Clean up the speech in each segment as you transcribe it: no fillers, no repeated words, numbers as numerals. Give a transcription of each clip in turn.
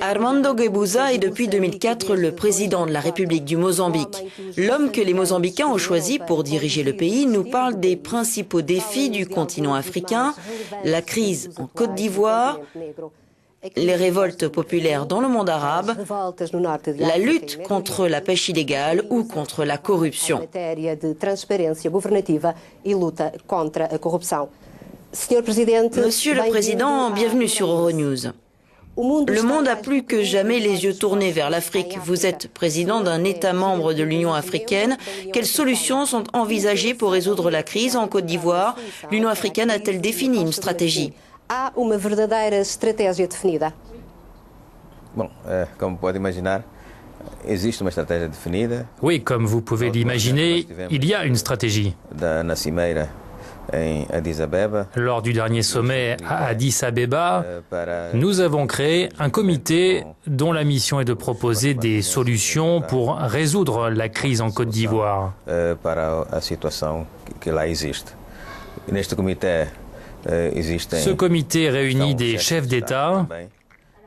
Armando Guebuza est depuis 2004 le président de la République du Mozambique. L'homme que les Mozambicains ont choisi pour diriger le pays nous parle des principaux défis du continent africain, la crise en Côte d'Ivoire, les révoltes populaires dans le monde arabe, la lutte contre la pêche illégale ou contre la corruption. Monsieur le Président, bienvenue sur Euronews. Le monde a plus que jamais les yeux tournés vers l'Afrique. Vous êtes président d'un État membre de l'Union africaine. Quelles solutions sont envisagées pour résoudre la crise en Côte d'Ivoire? L'Union africaine a-t-elle défini une stratégie? Como pode imaginar, existe uma estratégia definida. Oui, comme vous pouvez l'imaginer, il y a une stratégie. Na cimeira em Addis Abeba. Lors du dernier sommet à Addis Abeba, nous avons créé un comité dont la mission est de proposer des solutions pour résoudre la crise en Côte d'Ivoire. Para a situação que lá existe. Neste comitê Ce comité réunit des chefs d'État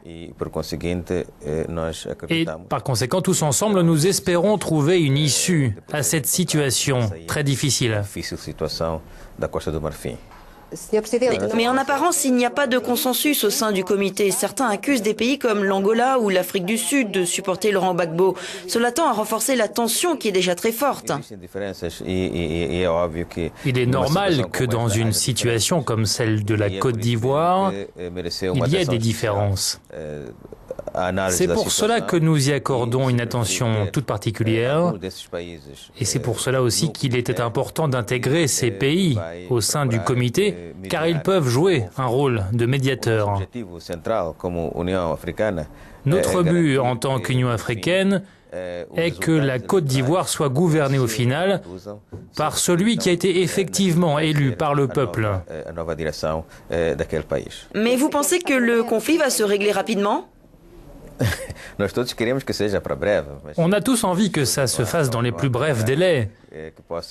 et par conséquent, tous ensemble, nous espérons trouver une issue à cette situation très difficile. Mais en apparence, il n'y a pas de consensus au sein du comité. Certains accusent des pays comme l'Angola ou l'Afrique du Sud de supporter Laurent Gbagbo. Cela tend à renforcer la tension qui est déjà très forte. Il est normal que dans une situation comme celle de la Côte d'Ivoire, il y ait des différences. C'est pour cela que nous y accordons une attention toute particulière et c'est pour cela aussi qu'il était important d'intégrer ces pays au sein du comité car ils peuvent jouer un rôle de médiateur. Notre but en tant qu'Union africaine est que la Côte d'Ivoire soit gouvernée au final par celui qui a été effectivement élu par le peuple. Mais vous pensez que le conflit va se régler rapidement ? On a tous envie que ça se fasse dans les plus brefs délais.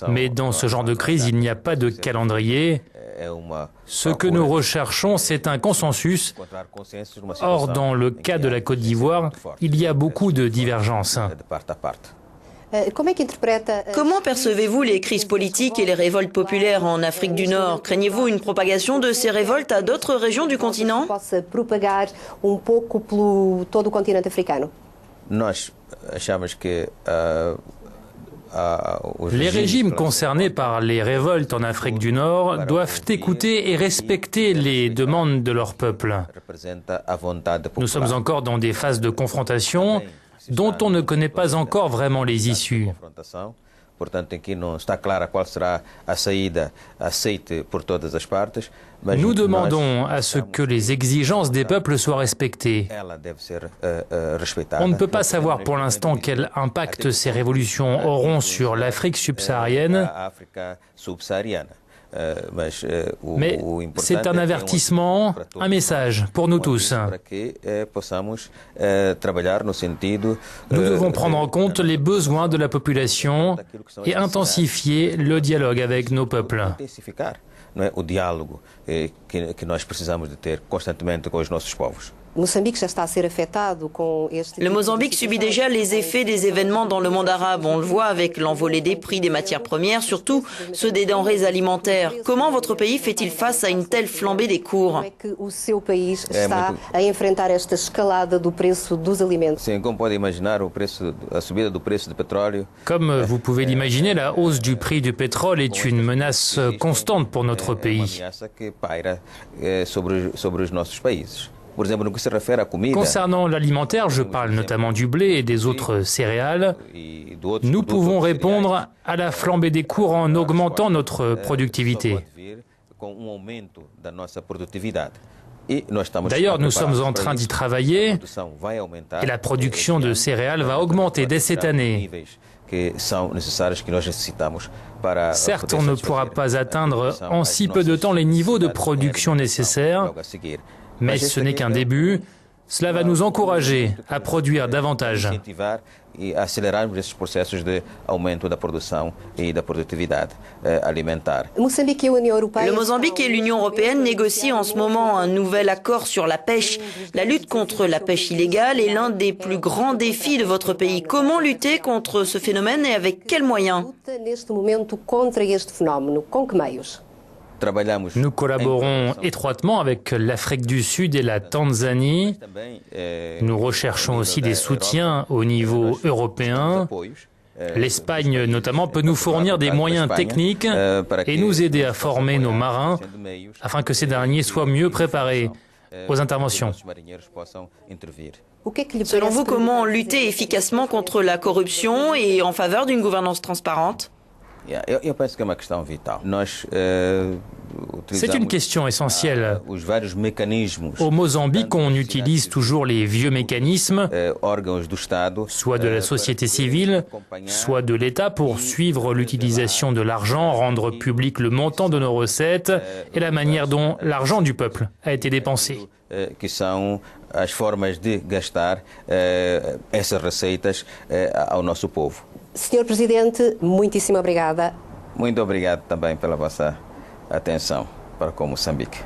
Mais dans ce genre de crise, il n'y a pas de calendrier. Ce que nous recherchons, c'est un consensus. Or, dans le cas de la Côte d'Ivoire, il y a beaucoup de divergences. Comment percevez-vous les crises politiques et les révoltes populaires en Afrique du Nord? Craignez-vous une propagation de ces révoltes à d'autres régions du continent? Les régimes concernés par les révoltes en Afrique du Nord doivent écouter et respecter les demandes de leur peuple. Nous sommes encore dans des phases de confrontation dont on ne connaît pas encore vraiment les issues. Nous demandons à ce que les exigences des peuples soient respectées. On ne peut pas savoir pour l'instant quel impact ces révolutions auront sur l'Afrique subsaharienne. Mais c'est un avertissement, un message pour nous tous. Nous devons prendre en compte les besoins de la population et intensifier le dialogue avec nos peuples. Le Mozambique subit déjà les effets des événements dans le monde arabe. On le voit avec l'envolée des prix des matières premières, surtout ceux des denrées alimentaires. Comment votre pays fait-il face à une telle flambée des cours? Comme vous pouvez l'imaginer, la hausse du prix du pétrole est une menace constante pour notre pays. Concernant l'alimentaire, je parle notamment du blé et des autres céréales. Nous pouvons répondre à la flambée des cours en augmentant notre productivité. D'ailleurs, nous sommes en train d'y travailler et la production de céréales va augmenter dès cette année. Certes, on ne pourra pas atteindre en si peu de temps les niveaux de production nécessaires, mais ce n'est qu'un début. Cela va nous encourager à produire davantage. E acelerarmos esses processos de aumento da produção e da produtividade alimentar. Le Mozambique et l'Union européenne négocient en ce moment un nouvel accord sur la pêche. La lutte contre la pêche illégale est l'un des plus grands défis de votre pays. Comment lutter contre ce phénomène et avec quels moyens? Nous collaborons étroitement avec l'Afrique du Sud et la Tanzanie. Nous recherchons aussi des soutiens au niveau européen. L'Espagne, notamment, peut nous fournir des moyens techniques et nous aider à former nos marins afin que ces derniers soient mieux préparés aux interventions. Selon vous, comment lutter efficacement contre la corruption et en faveur d'une gouvernance transparente? C'est une question essentielle. Au Mozambique, on utilise toujours les vieux mécanismes, soit de la société civile, soit de l'État, pour suivre l'utilisation de l'argent, rendre public le montant de nos recettes et la manière dont l'argent du peuple a été dépensé. Que são as formas de gastar essas receitas ao nosso povo. Senhor Presidente, muitíssimo obrigada. Muito obrigado também pela vossa atenção para com Moçambique.